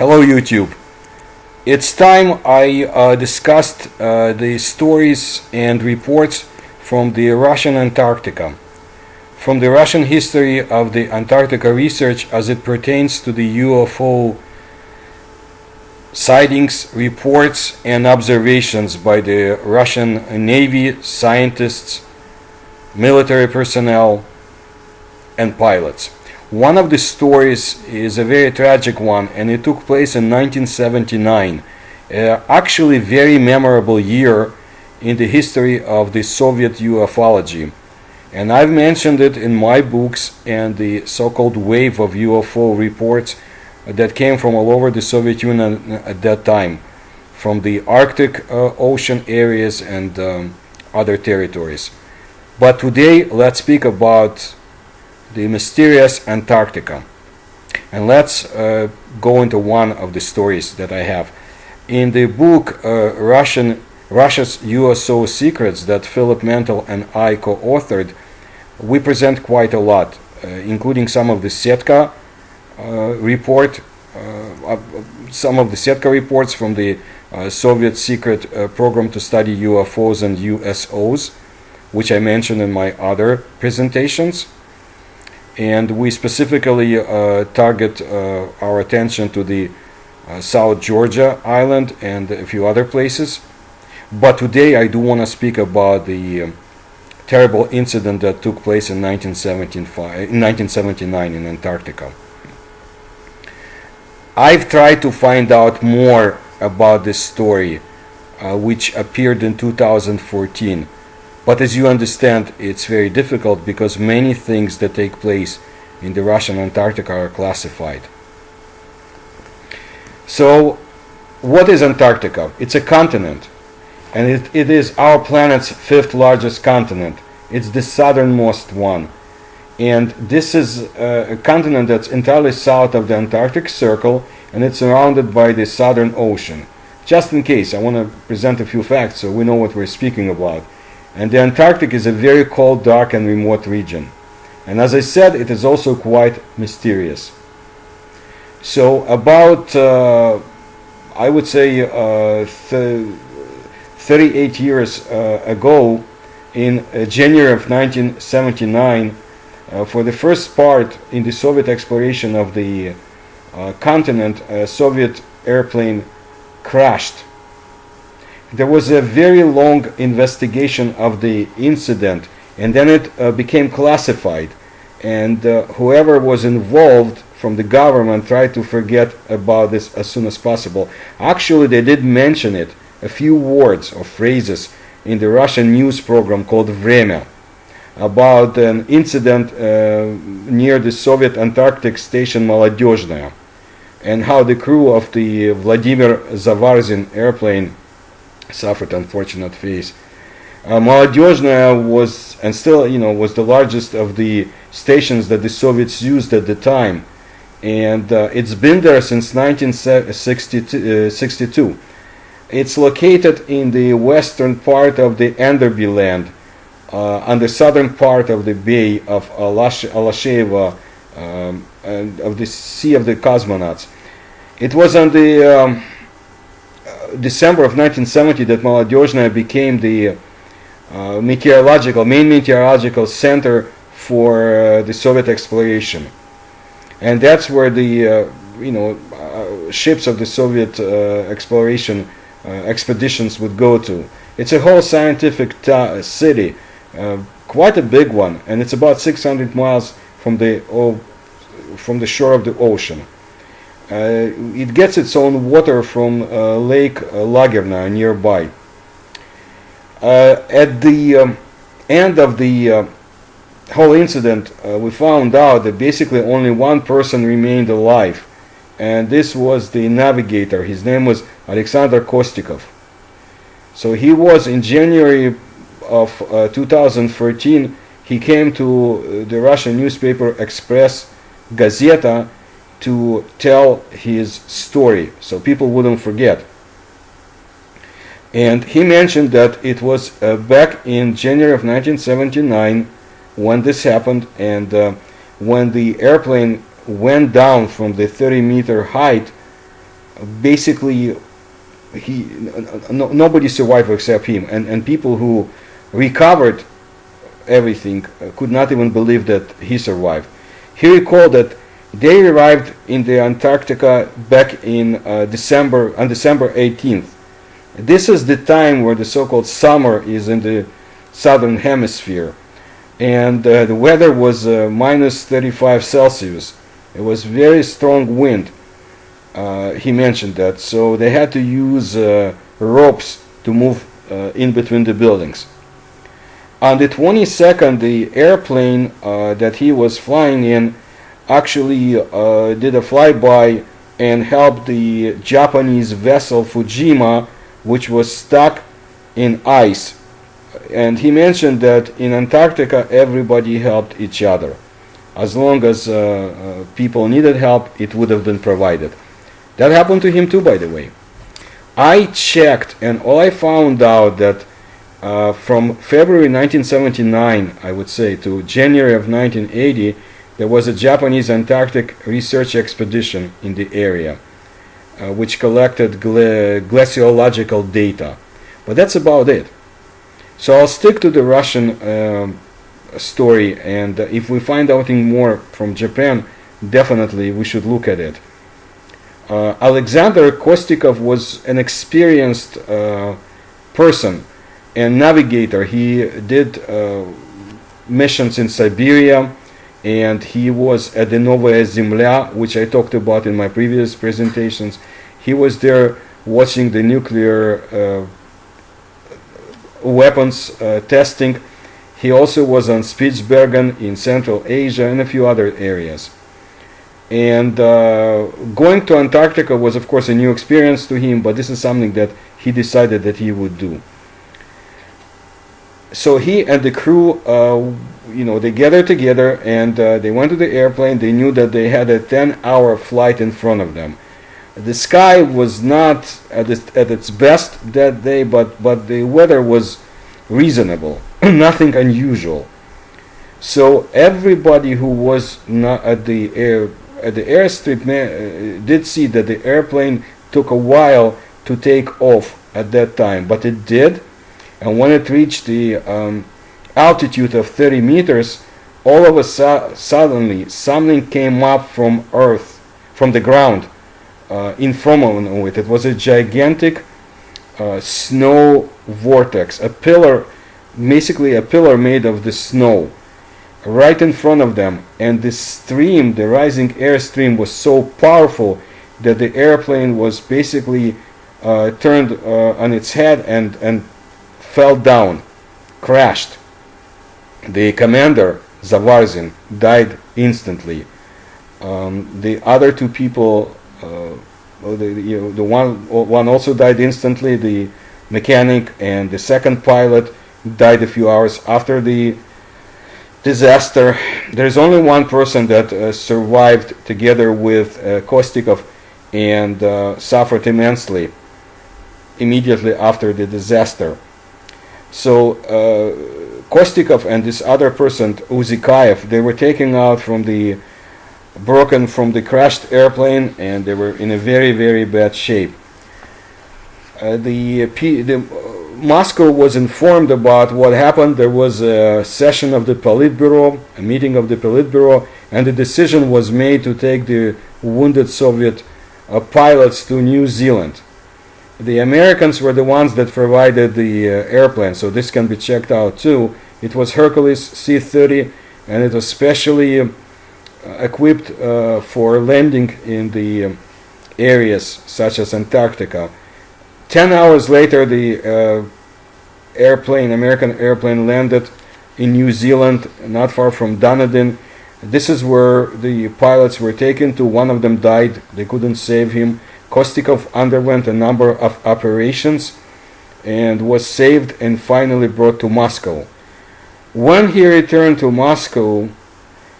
Hello YouTube. It's time I discussed the stories and reports from the Russian Antarctica, from the Russian history of the Antarctica research as it pertains to the UFO sightings, reports and observations by the Russian Navy, scientists, military personnel and pilots. One of the stories is a very tragic one, and it took place in 1979, actually very memorable year in the history of the Soviet ufology. And I've mentioned it in my books and the so-called wave of UFO reports that came from all over the Soviet Union at that time, from the Arctic Ocean areas and other territories. But today let's speak about the mysterious Antarctica. And let's go into one of the stories that I have. In the book Russia's USO Secrets that Philip Mantel and I co-authored, we present quite a lot, including some of the Setka report, some of the Setka reports from the Soviet secret program to study UFOs and USOs, which I mentioned in my other presentations. And we specifically target our attention to the South Georgia island and a few other places. But today I do want to speak about the terrible incident that took place in 1979 in Antarctica. I've tried to find out more about this story, which appeared in 2014. But as you understand, it's very difficult because many things that take place in the Russian Antarctica are classified. So, what is Antarctica? It's a continent, and it is our planet's fifth largest continent. It's the southernmost one. And this is a continent that's entirely south of the Antarctic Circle, and it's surrounded by the Southern Ocean. Just in case, I want to present a few facts so we know what we're speaking about. And the Antarctic is a very cold, dark and remote region. And as I said, it is also quite mysterious. So about, I would say, 38 years ago, in January of 1979, for the first part in the Soviet exploration of the continent, a Soviet airplane crashed. There was a very long investigation of the incident, and then it became classified, and whoever was involved from the government tried to forget about this as soon as possible. Actually, they did mention it, a few words or phrases in the Russian news program called Vremya, about an incident near the Soviet Antarctic station Молодежная, and how the crew of the Vladimir Zavarzin airplane suffered unfortunate fate. Молодежная was, and still, was the largest of the stations that the Soviets used at the time, and it's been there since 1962. It's located in the western part of the Enderby land, on the southern part of the Bay of Alasheeva, and of the Sea of the Cosmonauts. It was on the December of 1970 that Молодежная became the main meteorological center for the Soviet exploration, and that's where the ships of the Soviet exploration expeditions would go to. It's a whole scientific city, quite a big one, and it's about 600 miles from the shore of the ocean. It gets its own water from Lake Lagerna nearby. At the end of the whole incident, we found out that basically only one person remained alive, and this was the navigator. His name was Alexander Kostikov. So he was, in January of 2014, he came to the Russian newspaper Express Gazeta to tell his story, so people wouldn't forget. And he mentioned that it was back in January of 1979 when this happened, and when the airplane went down from the 30-meter height, basically nobody survived except him, and people who recovered everything could not even believe that he survived. He recalled that they arrived in the Antarctica back in December 18th. This is the time where the so-called summer is in the southern hemisphere, and the weather was minus 35 Celsius. It was very strong wind. He mentioned that, so they had to use ropes to move in between the buildings. On the 22nd, the airplane that he was flying in actually did a flyby and helped the Japanese vessel Fujima, which was stuck in ice. And he mentioned that in Antarctica everybody helped each other. As long as people needed help, it would have been provided. That happened to him too, by the way. I checked, and all I found out that from February 1979, I would say, to January of 1980, there was a Japanese Antarctic research expedition in the area, which collected glaciological data. But that's about it. So I'll stick to the Russian story, and if we find out anything more from Japan, definitely we should look at it. Alexander Kostikov was an experienced person and navigator. He did missions in Siberia, and he was at the Novaya Zemlya, which I talked about in my previous presentations. He was there watching the nuclear weapons testing. He also was on Spitsbergen in Central Asia and a few other areas. And going to Antarctica was, of course, a new experience to him, but this is something that he decided that he would do. So he and the crew, they gathered together, and they went to the airplane. They knew that they had a 10-hour flight in front of them. The sky was not at its best that day, but the weather was reasonable, nothing unusual. So everybody who was not at the airstrip did see that the airplane took a while to take off at that time, but it did. And when it reached the altitude of 30 meters, all of a suddenly something came up from Earth, from the ground, in front of it. It was a gigantic snow vortex, basically a pillar made of the snow, right in front of them. And the stream, the rising air stream, was so powerful that the airplane was basically turned on its head and fell down, crashed. The commander, Zavarzin, died instantly. The other two people, the one also died instantly. The mechanic and the second pilot died a few hours after the disaster. There's only one person that survived together with Kostikov and suffered immensely immediately after the disaster. So Kostikov and this other person, Uzikayev, they were taken out from the crashed airplane, and they were in a very, very bad shape. Moscow was informed about what happened. There was a session of the Politburo, a meeting of the Politburo, and the decision was made to take the wounded Soviet pilots to New Zealand. The Americans were the ones that provided the airplane, so this can be checked out too. It was Hercules C-30, and it was specially equipped for landing in the areas such as Antarctica. 10 hours later, the American airplane landed in New Zealand, not far from Dunedin. This is where the pilots were taken to. One of them died. They couldn't save him. Kostikov underwent a number of operations and was saved and finally brought to Moscow. When he returned to Moscow,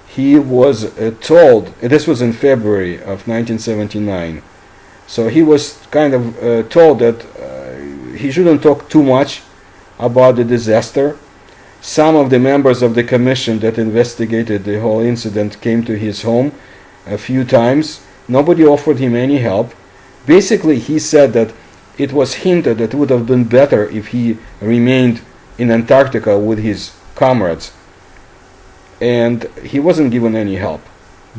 he was told, this was in February of 1979, so he was kind of told that he shouldn't talk too much about the disaster. Some of the members of the commission that investigated the whole incident came to his home a few times. Nobody offered him any help. Basically, he said that it was hinted that it would have been better if he remained in Antarctica with his comrades, and he wasn't given any help.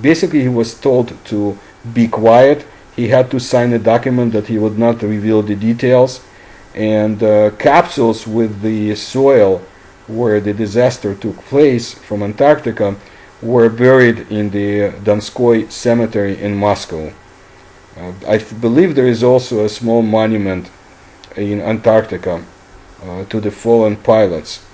Basically, he was told to be quiet. He had to sign a document that he would not reveal the details, and capsules with the soil where the disaster took place from Antarctica were buried in the Donskoy cemetery in Moscow. I believe there is also a small monument in Antarctica to the fallen pilots.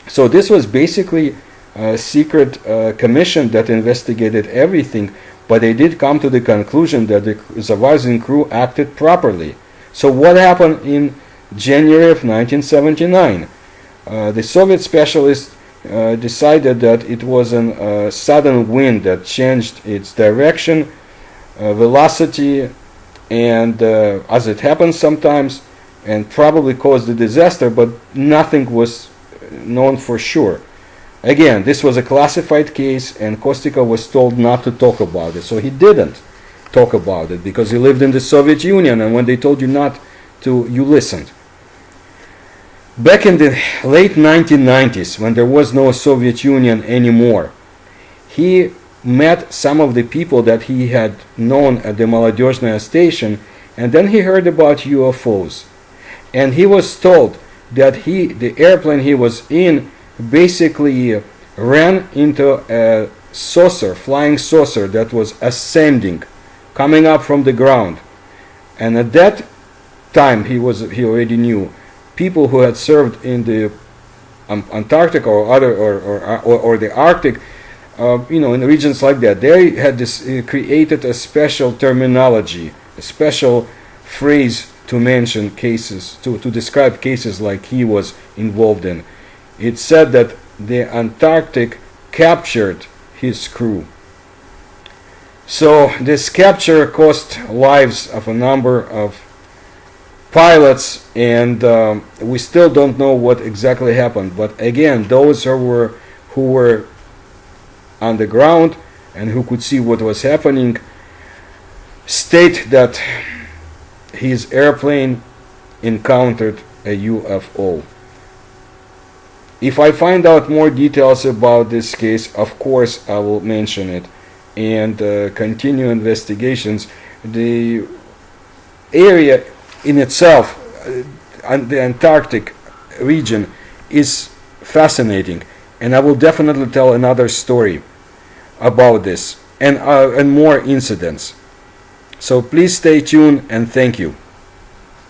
So this was basically a secret commission that investigated everything, but they did come to the conclusion that the Zavazin crew acted properly. So what happened in January of 1979? The Soviet specialists decided that it was a sudden wind that changed its direction, velocity, and as it happens sometimes, and probably caused the disaster, but nothing was known for sure. Again, this was a classified case, and Kostikov was told not to talk about it, so he didn't talk about it because he lived in the Soviet Union, and when they told you not to, you listened. Back in the late 1990s, when there was no Soviet Union anymore, he met some of the people that he had known at the Молодежная station, and then he heard about UFOs. And he was told that the airplane he was in basically ran into a saucer, flying saucer that was ascending, coming up from the ground. And at that time he already knew people who had served in the Antarctica or other or the Arctic, in regions like that. They had created a special terminology, a special phrase to mention cases, to describe cases like he was involved in. It said that the Antarctic captured his crew. So this capture cost lives of a number of pilots, and we still don't know what exactly happened. But again, those who were on the ground and who could see what was happening state that his airplane encountered a UFO. If I find out more details about this case, of course I will mention it and continue investigations. The area in itself, the Antarctic region, is fascinating, and I will definitely tell another story about this and more incidents. So please stay tuned, and thank you.